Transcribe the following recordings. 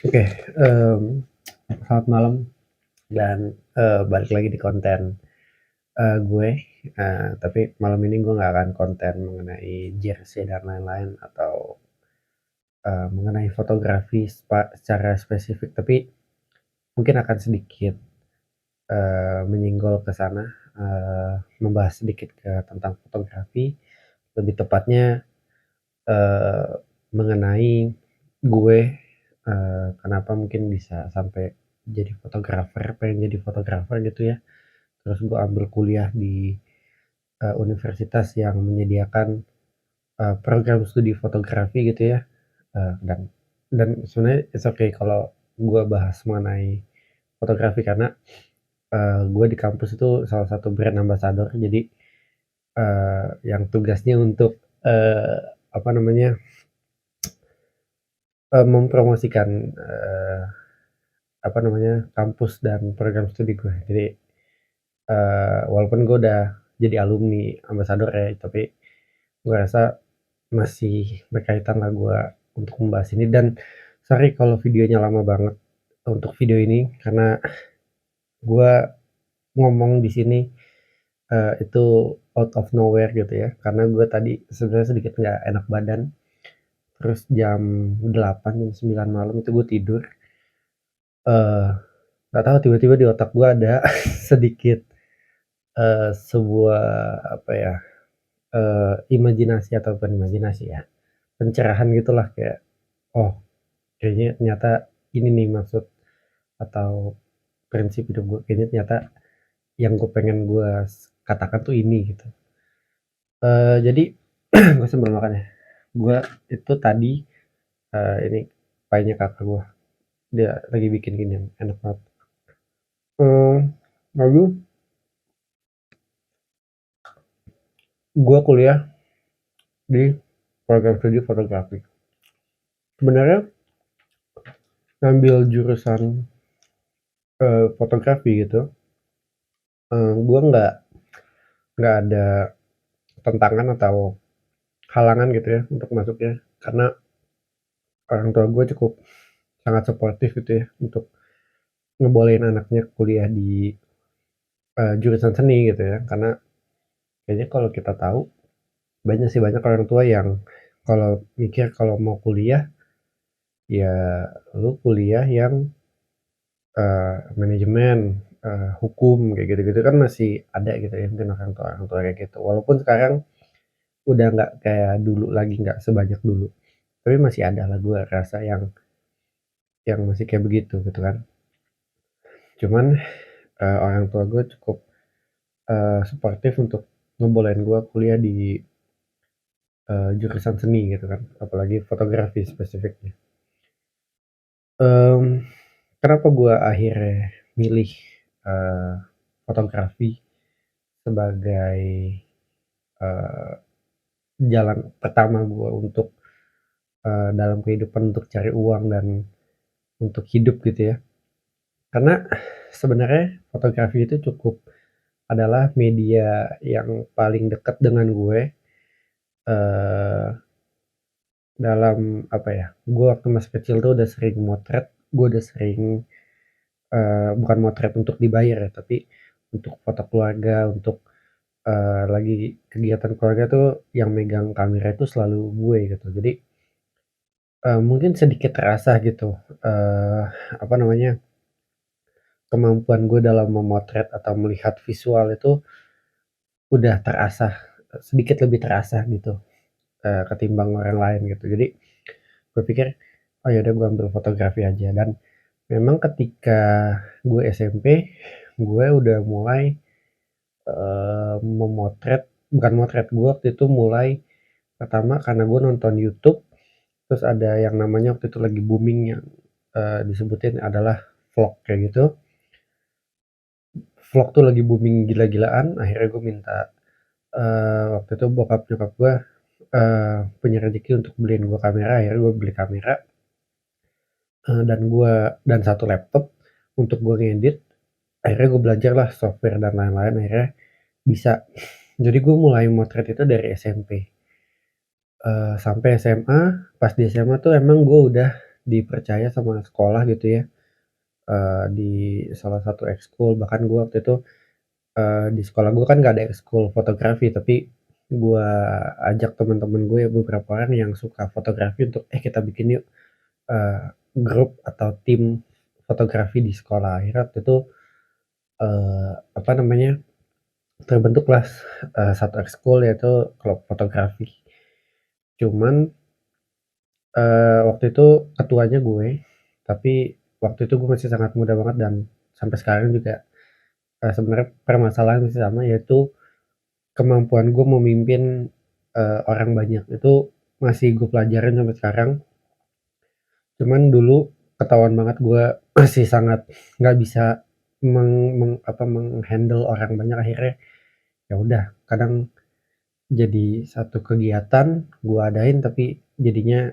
Oke, selamat malam dan, balik lagi di konten, gue, tapi malam ini gue nggak akan konten mengenai jersey dan lain-lain atau, mengenai fotografi secara spesifik, tapi mungkin akan sedikit, menyinggol ke sana, membahas sedikit tentang fotografi, lebih tepatnya, eee, mengenai gue, kenapa mungkin bisa sampai jadi fotografer, pengen jadi fotografer gitu ya. Terus gue ambil kuliah di, universitas yang menyediakan, program studi fotografi gitu ya, dan sebenarnya it's okay kalau gue bahas mengenai fotografi karena, gue di kampus itu salah satu brand ambassador. Jadi, yang tugasnya untuk, apa namanya, mempromosikan, apa namanya, kampus dan program studi gue. Jadi, walaupun gue udah jadi alumni ambassador ya, tapi gue rasa masih berkaitan lah gue untuk membahas ini. Dan sorry kalau videonya lama banget untuk video ini karena gue ngomong di sini, itu out of nowhere gitu ya, karena gue tadi sebenarnya sedikit nggak enak badan, terus jam 8, jam 9 malam itu gue tidur, eee, nggak tahu tiba-tiba di otak gue ada sedikit, sebuah apa ya, imajinasi atau bukan imajinasi ya, pencerahan gitulah kayak, "Oh, kayaknya ternyata ini nih maksud atau prinsip hidup gue, kayaknya ternyata yang gue katakan tuh ini," gitu. Jadi gue sambil makan ya, gue itu tadi, ini paynya kakak gue, dia lagi bikin ginian enak banget. Lalu gue kuliah di program studi fotografi. Sebenarnya ngambil jurusan, fotografi gitu, gue nggak ada tentangan atau halangan gitu ya untuk masuknya, karena orang tua gue cukup sangat suportif gitu ya untuk ngebolehin anaknya kuliah di, jurusan seni gitu ya. Karena kayaknya kalau kita tahu banyak orang tua yang kalau mikir kalau mau kuliah, ya lu kuliah yang, manajemen, hukum kayak gitu-gitu kan masih ada gitu ya mungkin orang tua kayak gitu. Walaupun sekarang udah nggak kayak dulu lagi, nggak sebanyak dulu, tapi masih ada lah gue rasa yang masih kayak begitu gitu kan. Cuman, orang tua gue cukup, suportif untuk ngebolehin gue kuliah di, jurusan seni gitu kan, apalagi fotografi spesifiknya. Mmm, Kenapa gue akhirnya milih, eee, fotografi sebagai, eee, jalan pertama gue untuk, dalam kehidupan untuk cari uang dan untuk hidup gitu ya. Karena sebenarnya fotografi itu cukup adalah media yang paling dekat dengan gue, eee, dalam apa ya, gue waktu masih kecil tuh udah sering motret, gue udah sering, bukan motret untuk dibayar ya, tapi untuk foto keluarga, untuk, lagi kegiatan keluarga tuh yang megang kamera itu selalu gue gitu. Jadi, mungkin sedikit terasa gitu, eee, apa namanya, kemampuan gue dalam memotret atau melihat visual itu udah terasah, sedikit lebih terasah gitu, ketimbang orang lain gitu. Jadi gue pikir, "Oh ya udah gue ambil fotografi aja." Dan memang ketika gue SMP, gue udah mulai, memotret bukan motret, gue waktu itu mulai pertama karena gue nonton YouTube, terus ada yang namanya waktu itu lagi booming yang, disebutin adalah vlog kayak gitu. Vlog tuh lagi booming gila-gilaan, akhirnya gue minta, waktu itu bokap nyokap gue, punya rezeki untuk beliin gue kamera, akhirnya gue beli kamera, dan satu laptop untuk gue ngedit. Akhirnya gue belajarlah software dan lain-lain, akhirnya bisa. Jadi gue mulai motret itu dari SMP, sampai SMA. Pas di SMA tuh emang gue udah dipercaya sama sekolah gitu ya, di salah satu ekskul. Bahkan gue waktu itu, di sekolah gue kan nggak ada ekskul fotografi, tapi gue ajak teman-teman gue ya beberapa orang yang suka fotografi untuk, kita bikin yuk, grup atau tim fotografi di sekolah." Akhirnya waktu itu, apa namanya, terbentuklah, satu ekskul yaitu klub fotografi. Cuman, waktu itu ketuanya gue, tapi waktu itu gue masih sangat muda banget dan sampai sekarang juga, sebenarnya permasalahan masih sama, yaitu kemampuan gue memimpin, orang banyak. Itu masih gue pelajarin sampai sekarang. Cuman dulu ketahuan banget gue masih sangat nggak bisa meng meng apa, meng-handle orang banyak. Akhirnya ya udah, kadang jadi satu kegiatan gue adain tapi jadinya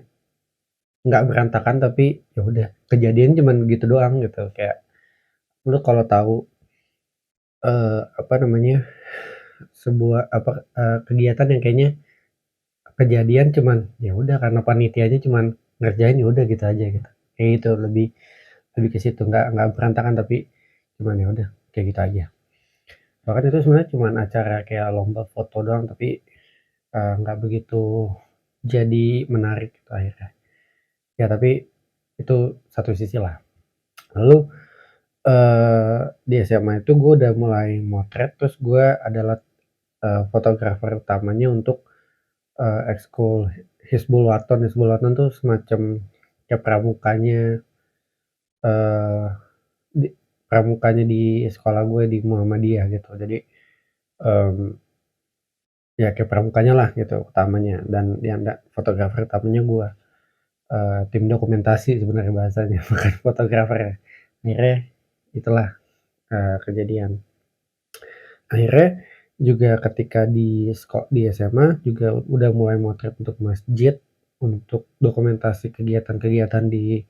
nggak berantakan, tapi ya udah kejadian cuman gitu doang gitu. Kayak lu kalau tahu, apa namanya, sebuah apa, kegiatan yang kayaknya kejadian cuman ya udah karena panitianya cuman ngerjain, ya udah gitu aja gitu. Kayak gitu, lebih lebih ke situ, nggak berantakan tapi cuman ya udah kayak gitu aja. Bahkan itu sebenarnya cuman acara kayak lomba foto doang, tapi, nggak begitu jadi menarik gitu akhirnya. Ya tapi itu satu sisi lah. Lalu, di SMA itu gue udah mulai motret, terus gue adalah, fotografer utamanya untuk, ekskul Hizbul Waton. Hizbul Waton tuh semacam kayak pramukanya, eee, di pramukanya di sekolah gue di Muhammadiyah gitu. Jadi, mmm, ya kayak pramukanya lah gitu utamanya, dan yang fotografer utamanya gue. Tim dokumentasi sebenarnya bahasanya, bukan fotografer ya. Akhirnya itulah, kejadian. Akhirnya juga ketika di SMA juga udah mulai motret untuk masjid, untuk dokumentasi kegiatan-kegiatan di,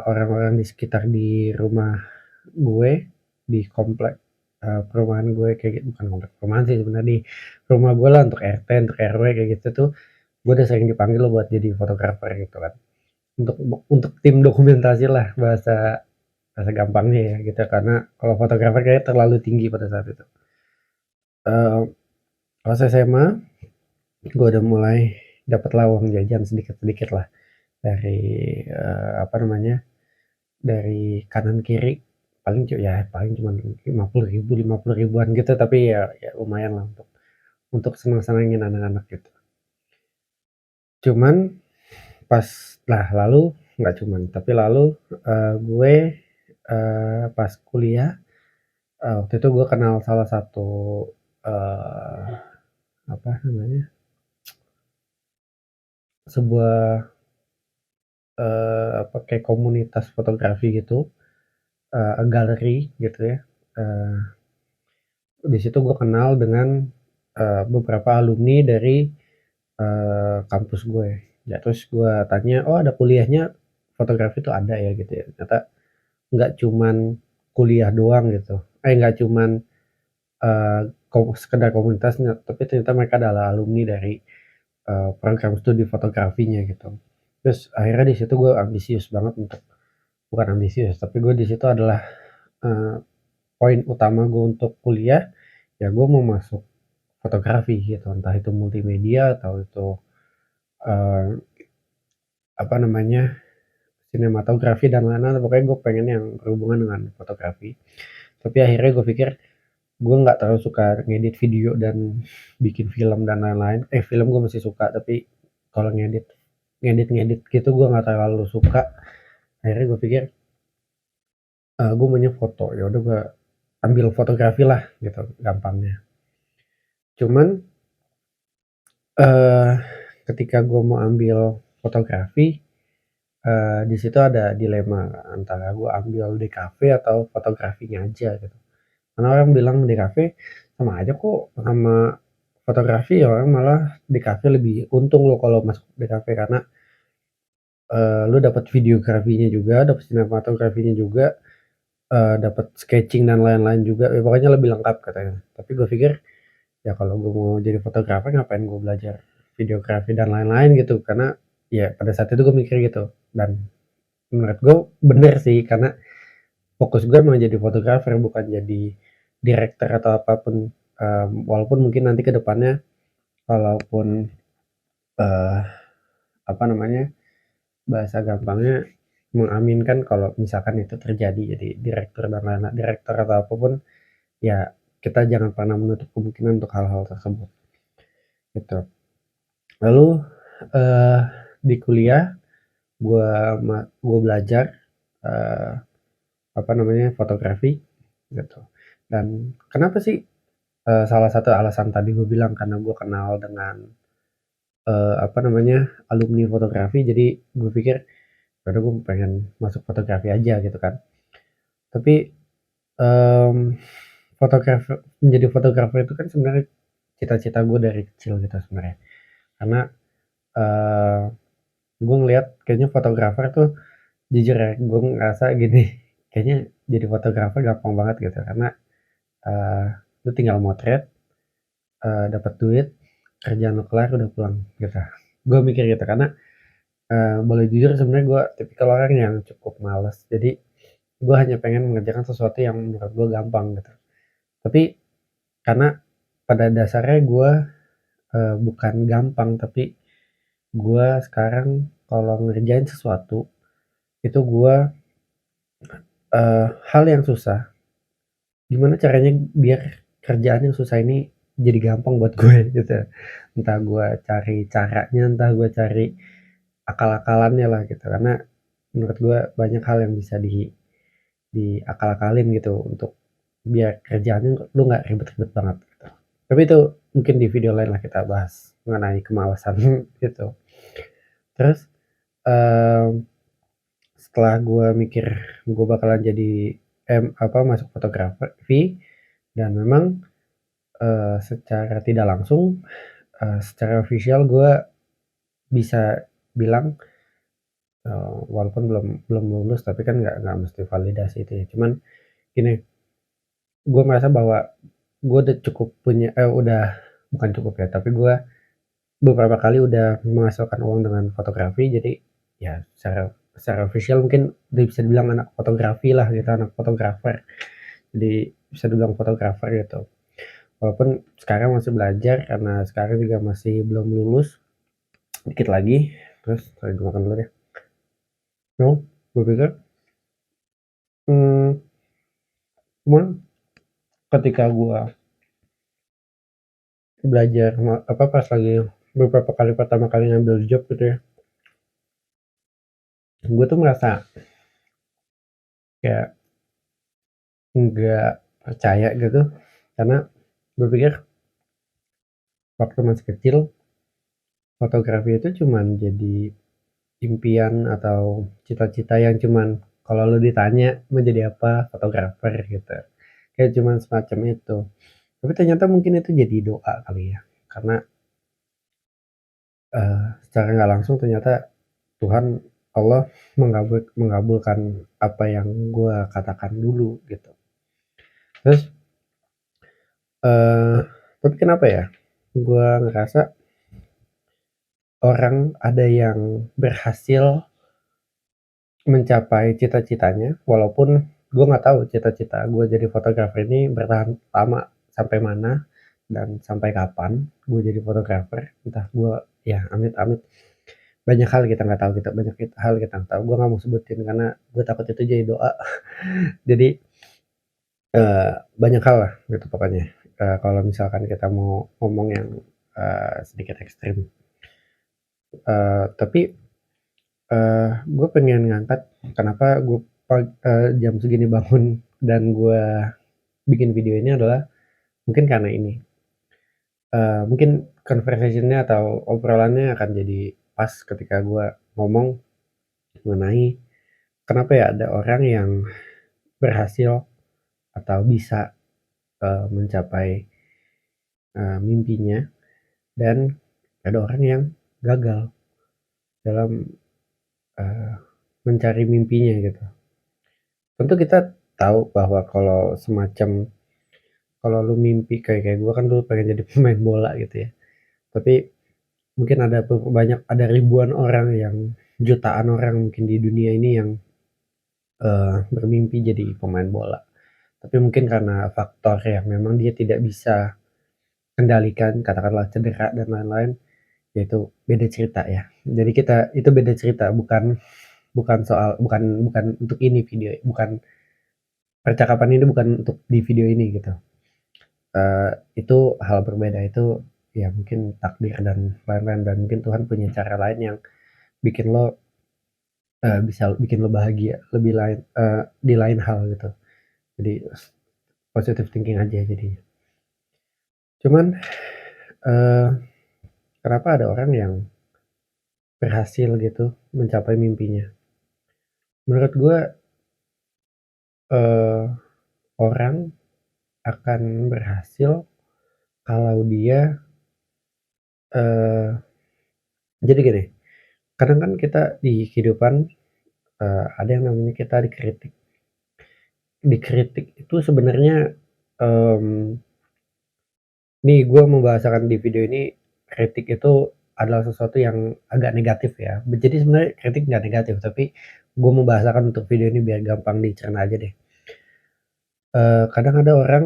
orang-orang di sekitar di rumah gue, di komplek, perumahan gue kayak gitu, bukan komplek perumahan sih sebenarnya, di rumah gue lah, untuk RT, untuk RW kayak gitu tuh, gue udah sering dipanggil loh buat jadi fotografer gitu kan. Untuk tim dokumentasi lah bahasa bahasa gampangnya ya gitu, karena kalau fotografer kayaknya terlalu tinggi pada saat itu. Eee, Pas SMA gue udah mulai dapat lah uang jajan sedikit-sedikit lah dari, apa namanya, dari kanan kiri, paling cuman 50 ribu 50 ribuan gitu, tapi ya lumayan lah untuk senang-senangin anak-anak gitu. Cuman pas lalu nggak cuman, tapi lalu, gue, pas kuliah, waktu itu gue kenal salah satu, eee, apa namanya, sebuah, apa, kayak komunitas fotografi gitu, galeri gitu ya. Eee, di situ gue kenal dengan, beberapa alumni dari, kampus gue. Ya terus gue tanya, "Oh ada kuliahnya fotografi tuh ada ya?" Gitu ya. Ternyata nggak cuman kuliah doang gitu, nggak cuman, eee, sekedar komunitasnya, tapi ternyata mereka adalah alumni dari, program studi fotografinya gitu. Terus akhirnya di situ gue ambisius banget untuk, bukan ambisius, tapi gue di situ adalah, eee, poin utama gue untuk kuliah, ya gue mau masuk fotografi gitu, entah itu multimedia atau itu, eee, apa namanya, sinematografi dan lain-lain, pokoknya gue pengen yang berhubungan dengan fotografi. Tapi akhirnya gue pikir gue nggak terlalu suka ngedit video dan bikin film dan lain-lain. Film gue masih suka, tapi kalau ngedit-ngedit gitu gue nggak terlalu suka. Akhirnya gue pikir, gue maunya foto, ya udah gue ambil fotografi lah gitu gampangnya. Cuman, eee, ketika gue mau ambil fotografi, di situ ada dilema antara gue ambil DKV atau fotografinya aja gitu. Karena orang bilang DKV sama aja kok sama fotografi, ya orang malah DKV lebih untung lo kalau masuk DKV karena, lu dapat videografinya juga, dapat sinematografinya juga, dapat sketching dan lain-lain juga, ya pokoknya lebih lengkap katanya. Tapi gue pikir, ya kalau gue mau jadi fotografer ngapain gue belajar videografi dan lain-lain gitu, karena ya pada saat itu gue mikir gitu. Dan menurut gue bener sih, karena fokus gue emang jadi fotografer bukan jadi director atau apapun. Walaupun mungkin nanti ke depannya kalaupun eh, apa namanya, bahasa gampangnya mengaminkan kalau misalkan itu terjadi jadi direktur dan lain-lain, direktur atau apapun, ya kita jangan pernah menutup kemungkinan untuk hal-hal tersebut gitu. Lalu eh, di kuliah gue belajar eh, apa namanya, fotografi gitu. Dan kenapa sih, salah satu alasan tadi gue bilang karena gue kenal dengan apa namanya, alumni fotografi, jadi gue pikir karena gue pengen masuk fotografi aja gitu kan. Tapi em, fotografer, menjadi fotografer itu kan sebenarnya cita-cita gue dari kecil gitu sebenarnya. Karena eh gue ngeliat kayaknya fotografer tuh, jujur ya, gue ngerasa gini, kayaknya jadi fotografer gampang banget gitu. Karena eh lu tinggal motret, dapat duit, kerjaan lu kelar udah pulang gitu. Gue mikir gitu karena boleh jujur sebenarnya gue tipikal orang yang cukup males. Jadi gue hanya pengen mengerjakan sesuatu yang menurut gue gampang gitu. Tapi karena pada dasarnya gue bukan gampang, tapi gue sekarang kalau ngerjain sesuatu itu gue hal yang susah, gimana caranya biar kerjaan yang susah ini jadi gampang buat gue gitu. Entah gue cari caranya, entah gue cari akal-akalannya lah gitu. Karena menurut gue banyak hal yang bisa diakal-akalin gitu untuk biar kerjaannya lu nggak ribet-ribet banget gitu. Tapi itu mungkin di video lain lah kita bahas mengenai kemalasan gitu. Terus em, setelah gue mikir gue bakalan jadi apa, masuk fotografi, dan memang secara tidak langsung, secara official gue bisa bilang, walaupun belum belum lulus tapi kan nggak mesti validasi itu ya. Cuman gini, gue merasa bahwa gue udah cukup punya, udah bukan cukup ya, tapi gue beberapa kali udah menghasilkan uang dengan fotografi. Jadi ya secara secara official mungkin udah bisa dibilang anak fotografi lah gitu, anak fotografer. Jadi bisa dibilang fotografer gitu. Walaupun sekarang masih belajar karena sekarang juga masih belum lulus, dikit lagi. Terus gue makan dulu deh. No, gue pikir hmm, cuman ketika gue belajar apa, pas lagi beberapa kali pertama kali ngambil job gitu ya, gue tuh merasa kayak nggak percaya gitu. Karena gue pikir waktu masih kecil fotografi itu cuman jadi impian atau cita-cita yang cuman kalau lu ditanya mau jadi apa, fotografer gitu, kayak cuman semacam itu. Tapi ternyata mungkin itu jadi doa kali ya, karena secara nggak langsung ternyata Tuhan Allah mengabulkan apa yang gue katakan dulu gitu. Terus eh tapi kenapa ya gue ngerasa orang ada yang berhasil mencapai cita-citanya, walaupun gue nggak tahu cita-cita gue jadi fotografer ini bertahan lama sampai mana dan sampai kapan gue jadi fotografer. Entah gue, ya amit-amit, banyak hal kita nggak tahu, kita banyak hal kita nggak tahu, gue nggak mau sebutin karena gue takut itu jadi doa. Jadi banyak hal lah gitu pokoknya, kalau misalkan kita mau ngomong yang sedikit ekstrim. Tapi gue pengen ngangkat kenapa gue jam segini bangun dan gue bikin video ini adalah mungkin karena ini. Mungkin conversation-nya atau obrolannya akan jadi pas ketika gue ngomong mengenai kenapa ya ada orang yang berhasil atau bisa mencapai mimpinya, dan ada orang yang gagal dalam eh, mencari mimpinya gitu. Tentu kita tahu bahwa kalau semacam, kalau lu mimpi kayak gue kan dulu pengen jadi pemain bola gitu ya. Tapi mungkin ada banyak, ada ribuan orang yang jutaan orang mungkin di dunia ini yang bermimpi jadi pemain bola. Tapi mungkin karena faktor yang memang dia tidak bisa kendalikan, katakanlah cedera dan lain-lain, yaitu beda cerita ya. Jadi kita itu beda cerita, bukan bukan soal bukan bukan untuk ini video, bukan percakapan ini bukan untuk di video ini gitu. Itu hal berbeda, itu ya mungkin takdir dan lain-lain, dan mungkin Tuhan punya cara lain yang bikin lo bisa bikin lo bahagia lebih lain di lain hal gitu. Jadi positive thinking aja jadinya. Cuman, eee, kenapa ada orang yang berhasil gitu mencapai mimpinya? Menurut gue, eee, orang akan berhasil kalau dia, eee, jadi gini, kadang kan kita di kehidupan, ada yang namanya kita dikritik. Dikritik itu sebenarnya, mmm, nih gue membahasakan di video ini, kritik itu adalah sesuatu yang agak negatif ya. Jadi sebenarnya kritik nggak negatif, tapi gue membahasakan untuk video ini biar gampang dicerna aja deh. Kadang ada orang,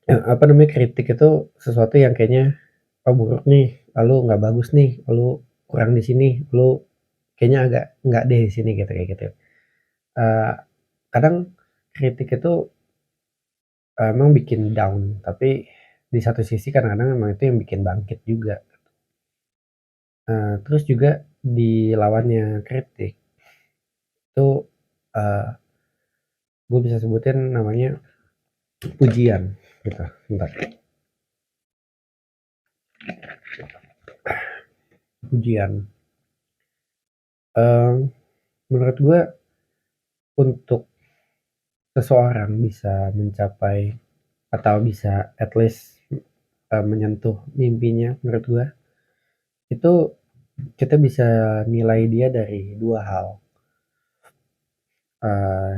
apa namanya, kritik itu sesuatu yang kayaknya, "Oh buruk nih, lu nggak bagus nih, lu kurang di sini, lu kayaknya agak nggak deh di sini," gitu, kayak gitu. Eee, Kadang kritik itu emang bikin down, tapi di satu sisi kadang-kadang emang itu yang bikin bangkit juga. Terus juga di lawannya kritik itu, eee, gue bisa sebutin namanya pujian gitu, bentar, pujian. Mmm, Menurut gue untuk seseorang bisa mencapai atau bisa at least, menyentuh mimpinya, menurut gue itu kita bisa nilai dia dari 2 hal,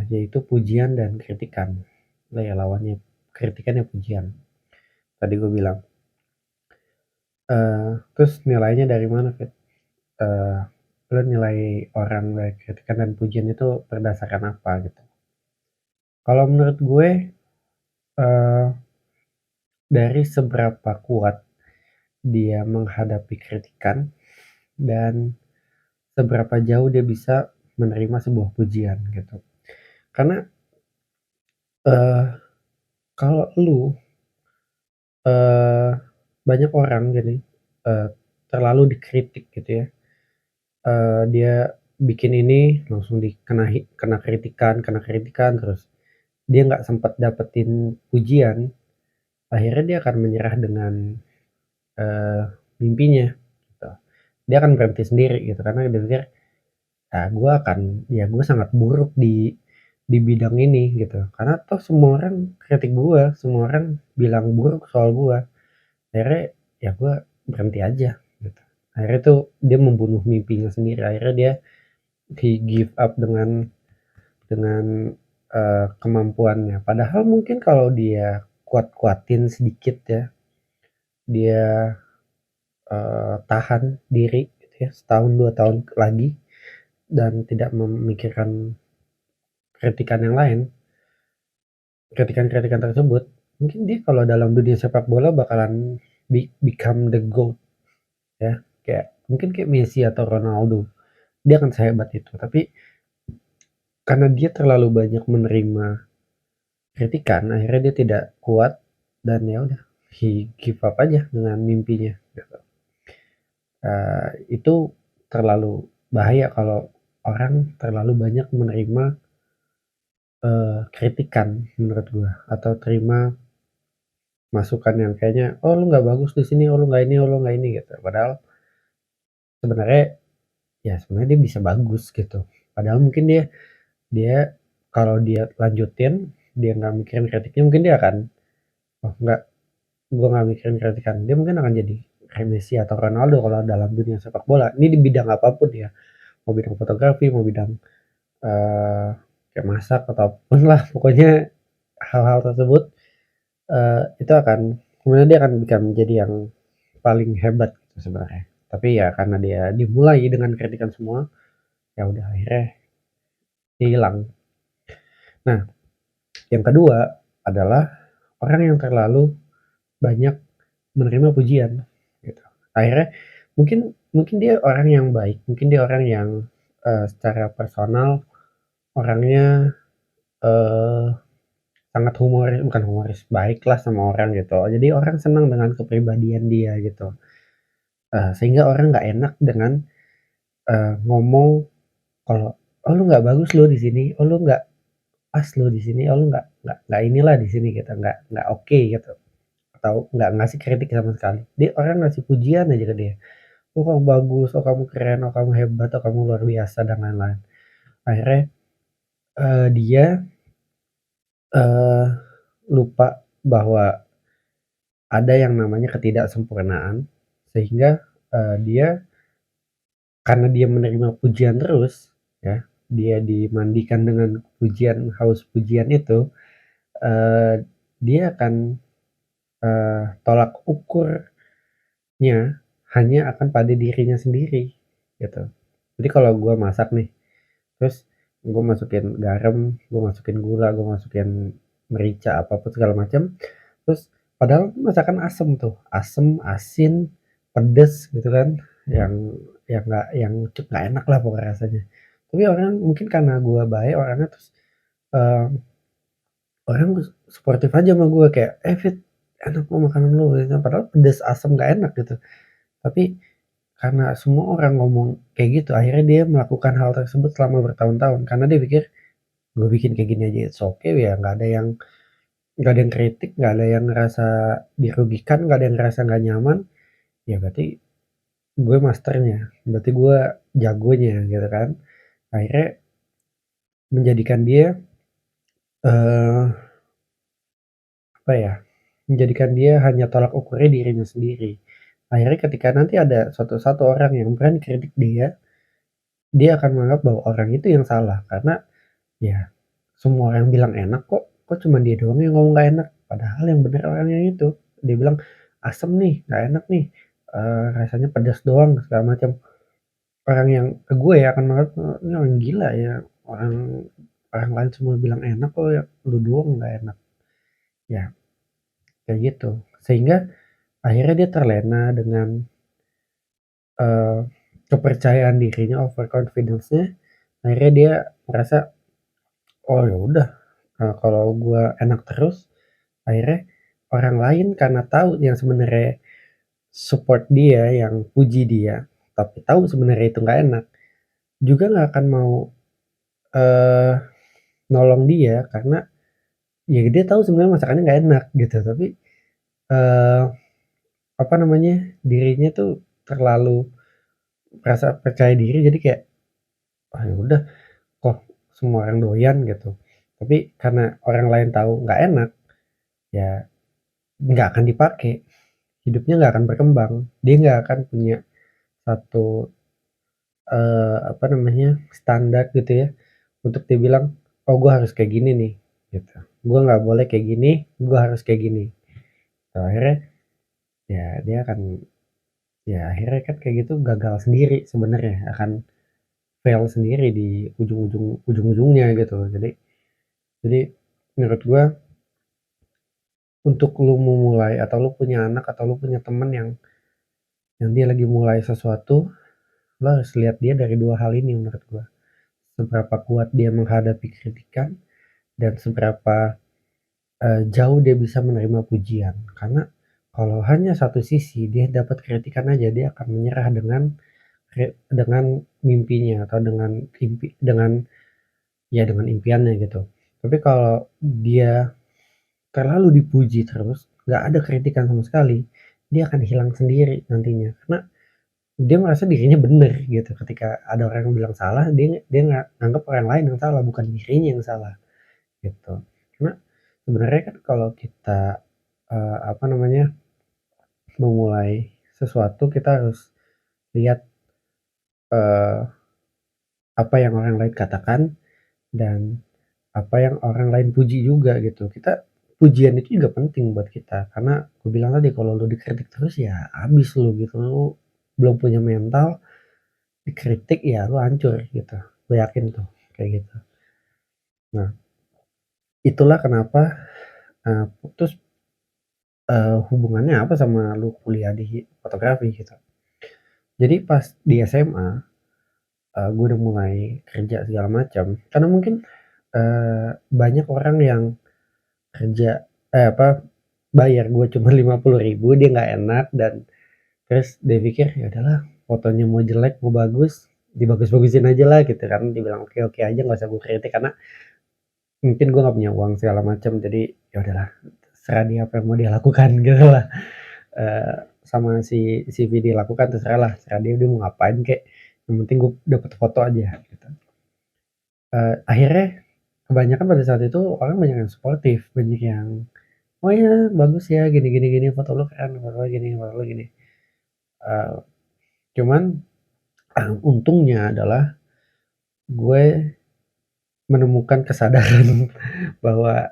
yaitu pujian dan kritikan. Lah ya lawannya kritikan ya pujian, tadi gue bilang. Terus nilainya dari mana, Fit? Eee, Lo nilai orang dari kritikan dan pujian itu berdasarkan apa gitu? Kalau menurut gue, eee, dari seberapa kuat dia menghadapi kritikan dan seberapa jauh dia bisa menerima sebuah pujian gitu. Karena, eee, kalau lu, eee, banyak orang gini, eee, terlalu dikritik gitu ya, dia bikin ini langsung kena kritikan terus, dia nggak sempet dapetin pujian, akhirnya dia akan menyerah dengan, eee, mimpinya gitu. Dia akan berhenti sendiri gitu karena dia pikir, "Ah, gue sangat buruk di bidang ini," gitu. Karena toh semua orang kritik gue, semua orang bilang buruk soal gue. Akhirnya ya gue berhenti aja gitu. Akhirnya tuh dia membunuh mimpinya sendiri. Akhirnya he give up dengan kemampuannya. Padahal mungkin kalau dia kuat-kuatin sedikit ya, dia tahan diri gitu ya, setahun 2 tahun lagi dan tidak memikirkan kritikan yang lain, kritikan-kritikan tersebut, mungkin dia kalau dalam dunia sepak bola bakalan become the GOAT ya, kayak mungkin kayak Messi atau Ronaldo, dia akan sehebat itu. Tapi karena dia terlalu banyak menerima kritikan, akhirnya dia tidak kuat dan ya udah, he give up aja dengan mimpinya gitu. Itu terlalu bahaya kalau orang terlalu banyak menerima, kritikan menurut gua, atau terima masukan yang kayaknya, "Oh lu nggak bagus di sini, oh lu nggak ini, oh lu nggak ini," gitu. Padahal sebenarnya ya sebenarnya dia bisa bagus gitu. Padahal mungkin dia dia kalau dia lanjutin, dia nggak mikirin kritiknya, mungkin dia akan, "Oh nggak, gua nggak mikirin kritikan." Dia mungkin akan jadi kayak Messi atau Ronaldo kalau dalam dunia sepak bola. Ini di bidang apapun ya, mau bidang fotografi, mau bidang, eee, kayak masak ataupun lah, pokoknya hal-hal tersebut, itu akan kemudian dia akan menjadi yang paling hebat gitu sebenarnya. Tapi ya karena dia dimulai dengan kritikan semua, ya udah akhirnya hilang. Nah, yang kedua adalah orang yang terlalu banyak menerima pujian gitu. Akhirnya mungkin mungkin dia orang yang baik, mungkin dia orang yang, secara personal orangnya, eee, sangat bukan humoris, baiklah sama orang gitu. Jadi orang senang dengan kepribadian dia gitu, sehingga orang nggak enak dengan, ngomong kalau, "Oh lu nggak bagus loh di sini, oh lu nggak pas loh di sini, oh lu nggak inilah di sini," gitu, nggak oke gitu, atau nggak ngasih kritik sama sekali. Dia orang ngasih pujian aja ke dia, "Oh kamu bagus, oh kamu keren, oh kamu hebat, oh kamu luar biasa," dan lain-lain. Akhirnya, dia, eee, lupa bahwa ada yang namanya ketidaksempurnaan, sehingga, dia karena dia menerima pujian terus, ya, dia dimandikan dengan pujian, haus pujian itu, eee, dia akan, tolak ukurnya hanya akan pada dirinya sendiri, gitu. Jadi kalau gua masak nih, terus gua masukin garam, gua masukin gula, gua masukin merica, apa pun segala macam, terus padahal masakan asem tuh, asem, asin, pedes gitu kan, yang nggak enak lah pokoknya rasanya. Tapi orang mungkin karena gua baik orangnya, terus, eee, orang suportif aja sama gua kayak, "Eh, Fit, enak kok makanan lu," gitu kan, padahal pedes, asem, nggak enak gitu. Tapi karena semua orang ngomong kayak gitu, akhirnya dia melakukan hal tersebut selama bertahun-tahun, karena dia pikir, "Gua bikin kayak gini aja it's okay ya, nggak ada yang kritik, nggak ada yang ngerasa dirugikan, nggak ada yang ngerasa nggak nyaman, ya berarti gue masternya, berarti gue jagonya," gitu kan. Akhirnya menjadikan dia, eee, apa ya, menjadikan dia hanya tolak ukurnya dirinya sendiri. Akhirnya ketika nanti ada suatu satu orang yang berani kritik dia, dia akan menganggap bahwa orang itu yang salah, karena ya semua orang bilang enak kok, kok cuman dia doang yang ngomong nggak enak, padahal yang bener orangnya itu. Dia bilang, "Asem nih, nggak enak nih, rasanya pedas doang," segala macam. Orang yang ke gue ya akan menganggap, "Ini orang gila ya, orang orang lain semua bilang enak kok ya lu doang nggak enak." Ya kayak gitu. Sehingga akhirnya dia terlena dengan, eee, kepercayaan dirinya, overconfidence-nya, akhirnya dia merasa, "Oh ya udah, kalau gua enak terus," akhirnya orang lain karena tahu yang sebenarnya support dia, yang puji dia, tapi tahu sebenarnya itu nggak enak, juga nggak akan mau, eee, nolong dia karena ya dia tahu sebenarnya masakannya nggak enak gitu, tapi, eee, apa namanya, dirinya tuh terlalu merasa percaya diri jadi kayak, "Ah ya udah, kok semua orang doyan," gitu. Tapi karena orang lain tahu nggak enak, ya nggak akan dipakai, hidupnya nggak akan berkembang, dia nggak akan punya satu, apa namanya, standar gitu ya, untuk dia bilang, "Oh gua harus kayak gini nih," gitu. "Gua nggak boleh kayak gini, gua harus kayak gini." Nah, akhirnya ya dia akan ya akhirnya kan kayak gitu gagal sendiri sebenarnya, akan fail sendiri di ujung-ujungnya gitu. Jadi menurut gua untuk lu memulai atau lu punya anak atau lu punya temen yang dia lagi mulai sesuatu, lu harus lihat dia dari 2 hal ini menurut gua. Seberapa kuat dia menghadapi kritikan dan seberapa, jauh dia bisa menerima pujian. Karena kalau hanya satu sisi, dia dapat kritikan aja, dia akan menyerah dengan mimpinya atau dengan impiannya gitu. Tapi kalau dia terlalu dipuji terus, nggak ada kritikan sama sekali, dia akan hilang sendiri nantinya. Karena dia merasa dirinya bener gitu, ketika ada orang yang bilang salah, dia nganggep orang lain yang salah, bukan dirinya yang salah, gitu. Karena sebenarnya kan kalau kita, apa namanya, memulai sesuatu kita harus lihat, eee, apa yang orang lain katakan dan apa yang orang lain puji juga gitu. Pujian itu juga penting buat kita, karena aku bilang tadi kalau lu dikritik terus ya habis lu gitu, lu belum punya mental, dikritik ya lu hancur gitu, gue yakin tuh kayak gitu. Nah, itulah kenapa, terus, hubungannya apa sama lu kuliah di fotografi gitu. Jadi pas di SMA, gue udah mulai kerja segala macam, karena mungkin, banyak orang yang kerja apa, bayar gue cuma 50.000 dia nggak enak dan terus dia pikir, "Ya udahlah fotonya mau jelek mau bagus, dibagus-bagusin aja lah," gitu kan. Dibilang oke-oke aja nggak usah gue kritik karena mungkin gue nggak punya uang segala macam, jadi ya udahlah terserah dia apa yang mau dia lakukan gitu lah. Eee, Sama si CV dia lakukan terserah lah, terserah dia mau ngapain kek, yang penting gue dapet foto aja gitu. Akhirnya kebanyakan pada saat itu orang banyak yang suportif, banyak yang, "Oh ya bagus ya gini gini gini, foto lu keren, foto lu gini, foto lu gini." Eee, Cuman, untungnya adalah gue menemukan kesadaran bahwa,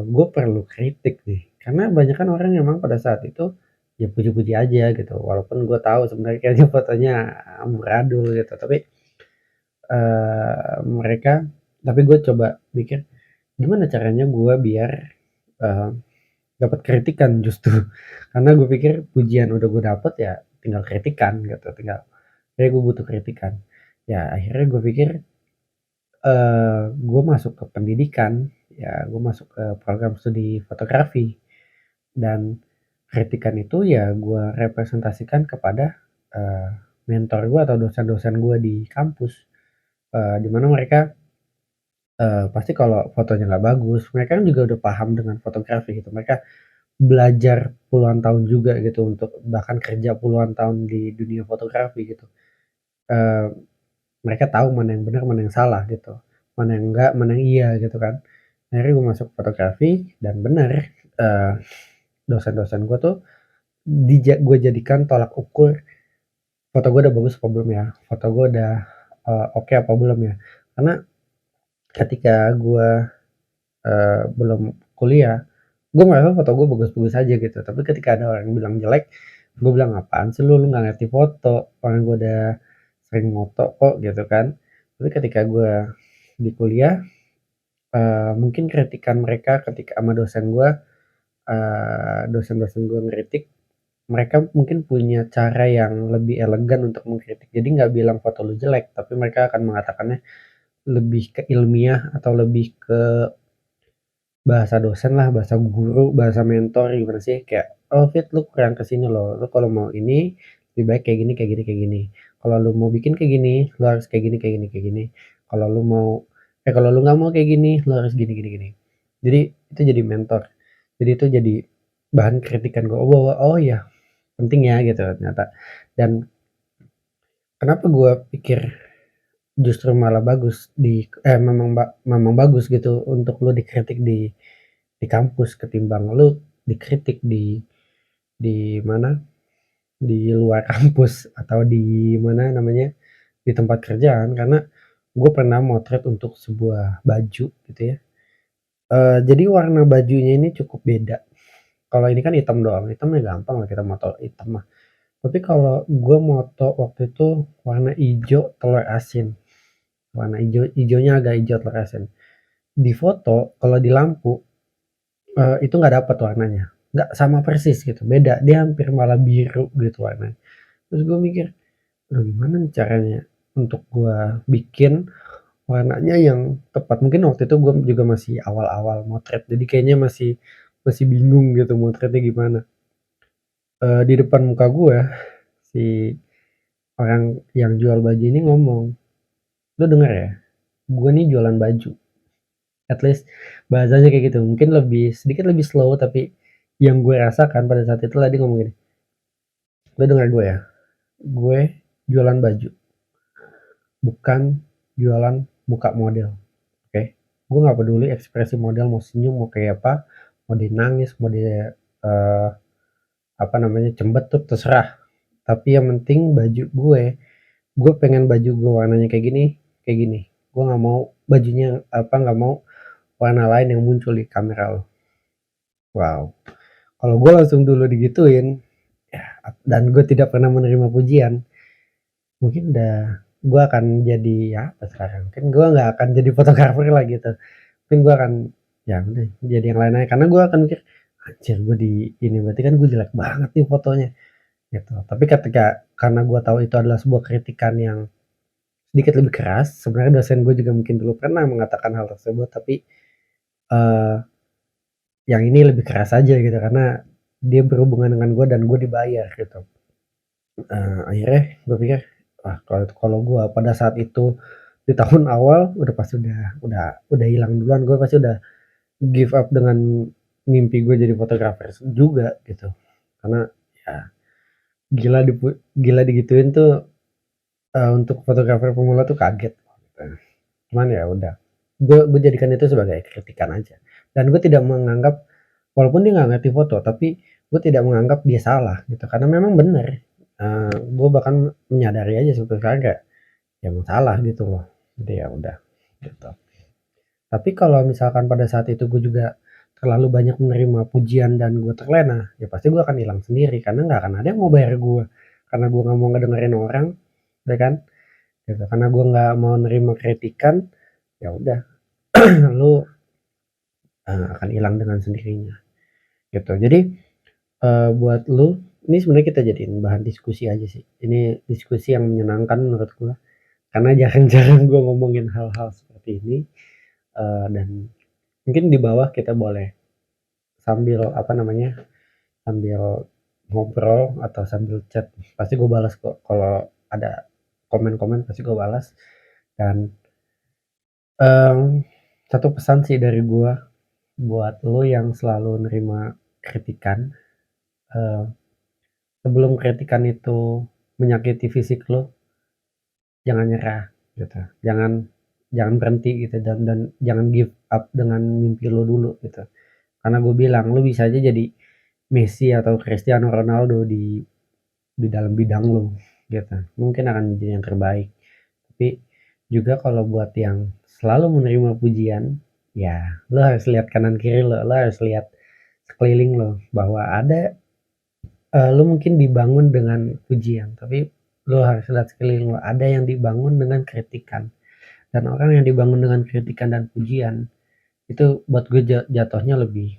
gue perlu kritik nih, karena banyakan orang emang pada saat itu, ya puji-puji aja gitu, walaupun gue tahu sebenarnya kayaknya fotonya amburadul gitu, mereka tapi gue coba mikir, gimana caranya gue biar, eee, dapat kritikan justru, karena gue pikir pujian udah gue dapet ya tinggal kritikan gitu, kayak gue butuh kritikan. Ya akhirnya gue pikir, gue masuk ke pendidikan, ya gue masuk ke program studi fotografi dan kritikan itu ya gue representasikan kepada, eee, mentor gue atau dosen-dosen gue di kampus, di mana mereka, pasti kalau fotonya nggak bagus, mereka kan juga udah paham dengan fotografi gitu, mereka belajar puluhan tahun juga gitu untuk bahkan kerja puluhan tahun di dunia fotografi gitu, eee, mereka tahu mana yang benar, mana yang salah gitu, mana yang enggak, mana yang iya gitu kan. Akhirnya gue masuk fotografi dan bener, eee, dosen-dosen gue tuh gue jadikan tolak ukur foto gue udah bagus apa belum ya, foto gue udah, oke apa belum ya. Karena ketika gue, belum kuliah, gue ngerasa foto gue bagus-bagus aja gitu, tapi ketika ada orang yang bilang jelek, gue bilang, "Apaan sih lu nggak ngerti foto, orang gue udah sering moto kok," gitu kan. Tapi ketika gue di kuliah, mungkin kritikan mereka ketika sama dosen gue, dosen-dosen gue ngeritik, mereka mungkin punya cara yang lebih elegan untuk mengkritik. Jadi nggak bilang foto lu jelek, tapi mereka akan mengatakannya lebih ke ilmiah atau lebih ke bahasa dosen lah, bahasa guru, bahasa mentor gimana sih, kayak, "Oh Fit lu kurang ke sini loh, lu kalau mau ini, lebih baik kayak gini kayak gini kayak gini. Kalau lu mau bikin kayak gini, lu harus kayak gini kayak gini kayak gini. Kalau lu mau kalau lu nggak mau kayak gini, lu harus gini gini gini." Jadi itu jadi mentor, jadi itu jadi bahan kritikan gue, oh bahwa, oh iya penting ya gitu ternyata. Dan kenapa gue pikir justru malah bagus memang bagus gitu untuk lu dikritik di kampus ketimbang lu dikritik di mana, di luar kampus atau di mana namanya, di tempat kerjaan. Karena gue pernah motret untuk sebuah baju gitu ya, jadi warna bajunya ini cukup beda. Kalau ini kan hitam doang, hitam ya gampang lah kita moto hitam mah. Tapi kalau gue moto waktu itu warna ijo telur asin, warna ijonya agak ijo telur asin. Di foto kalau di lampu, itu nggak dapet warnanya, nggak sama persis gitu, beda, dia hampir malah biru gitu warnanya. Terus gue mikir, "Aduh gimana nih caranya untuk gue bikin warnanya yang tepat?" Mungkin waktu itu gue juga masih awal-awal motret, jadi kayaknya masih masih bingung gitu motretnya gimana. Di depan muka gue, si orang yang jual baju ini ngomong, "Lu denger ya, gue nih jualan baju." At least bahasanya kayak gitu, mungkin sedikit lebih slow, tapi yang gue rasakan pada saat itu dia ngomong gini, "Lu denger gue ya, gue jualan baju, bukan jualan muka model, oke? Gue nggak peduli ekspresi model mau senyum, mau kayak apa, mau dia nangis, mau dia, apa namanya, cembetut, terserah. Tapi yang penting baju gue pengen baju gue warnanya kayak gini. Gue nggak mau bajunya nggak mau warna lain yang muncul di kamera lo." Wow, kalau gue langsung dulu digituin, ya dan gue tidak pernah menerima pujian, mungkin gue akan jadi apa sekarang, kan gue nggak akan jadi fotografer lah gitu. Mungkin gue akan, ya udah jadi yang lain aja, karena gue akan mikir, "Anjir gue di ini, berarti kan gue jelek banget nih fotonya," gitu. Tapi karena gue tahu itu adalah sebuah kritikan yang sedikit lebih keras, sebenarnya dosen gue juga mungkin dulu pernah mengatakan hal tersebut, tapi, eee, yang ini lebih keras aja gitu, karena dia berhubungan dengan gue dan gue dibayar gitu. Akhirnya gue pikir, "Wah, kalau gue pada saat itu di tahun awal udah pasti udah hilang duluan, gue pasti udah give up dengan mimpi gue jadi fotografer juga," gitu. Karena ya gila digituin tuh, untuk fotografer pemula tuh kaget gitu. Cuman ya udah, gue jadikan itu sebagai kritikan aja, dan gue tidak menganggap, walaupun dia nggak ngerti foto, tapi gue tidak menganggap dia salah gitu, karena memang bener, gue bahkan menyadari aja sampai sekarang kayak, ya emang salah gitu loh. Jadi ya udah, gitu. Tapi kalau misalkan pada saat itu gue juga terlalu banyak menerima pujian dan gue terlena, ya pasti gue akan hilang sendiri, karena nggak akan ada yang mau bayar gue, karena gue nggak mau ngedengerin orang, ya kan, gitu. Karena gue nggak mau nerima kritikan, ya udah, lu, akan hilang dengan sendirinya, gitu. Jadi, buat lu, ini sebenarnya kita jadiin bahan diskusi aja sih. Ini diskusi yang menyenangkan menurut gue, karena jarang-jarang gue ngomongin hal-hal seperti ini, dan mungkin di bawah kita boleh sambil apa namanya, sambil ngobrol atau sambil chat, pasti gue balas kok. Kalau ada komen-komen pasti gue balas. Dan, satu pesan sih dari gue buat lu yang selalu nerima kritikan, eee, sebelum kritikan itu menyakiti fisik lu, jangan nyerah gitu. Jangan jangan berhenti gitu, dan jangan give up dengan mimpi lu dulu gitu. Karena gue bilang, lu bisa aja jadi Messi atau Cristiano Ronaldo di dalam bidang lu gitu. Mungkin akan menjadi yang terbaik. Tapi juga kalau buat yang selalu menerima pujian, ya lu harus lihat kanan kiri lu harus lihat sekeliling lo, bahwa ada, lu mungkin dibangun dengan pujian, tapi lu harus lihat sekeliling lo, ada yang dibangun dengan kritikan. Dan orang yang dibangun dengan kritikan dan pujian, itu buat gue jatuhnya lebih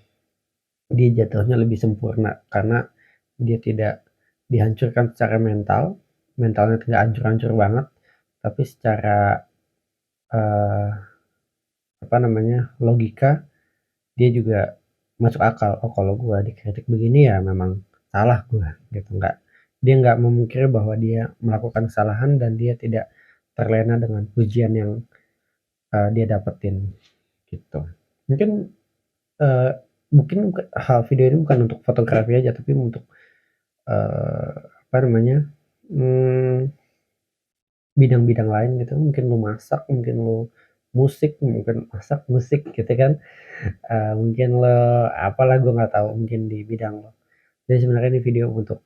sempurna, karena dia tidak dihancurkan secara mental, mentalnya tidak hancur-hancur banget, tapi secara, eee, apa namanya, logika, dia juga masuk akal, "Oh, kalau gua dikritik begini ya memang salah gua," gitu. Dia nggak memungkiri bahwa dia melakukan kesalahan dan dia tidak terlena dengan pujian yang, dia dapetin, gitu. Mungkin, eee, mungkin video ini bukan untuk fotografi aja, tapi untuk, eee, apa namanya, mmm, bidang-bidang lain gitu. Mungkin lu masak, mungkin lu musik, mungkin masak, musik gitu kan, mungkin lo apalah gue nggak tahu, mungkin di bidang lo. Jadi sebenarnya ini video untuk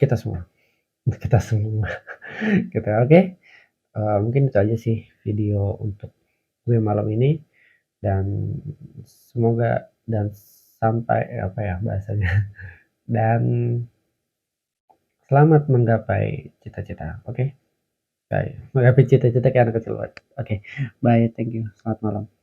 kita semua, untuk kita semua gitu, oke? Mungkin itu aja sih video untuk gue malam ini, dan semoga dan sampai apa ya bahasanya, dan selamat menggapai cita-cita, oke? Bye. Menggapai cita-cita kayak anak kecil banget. Oke, bye, thank you, selamat malam.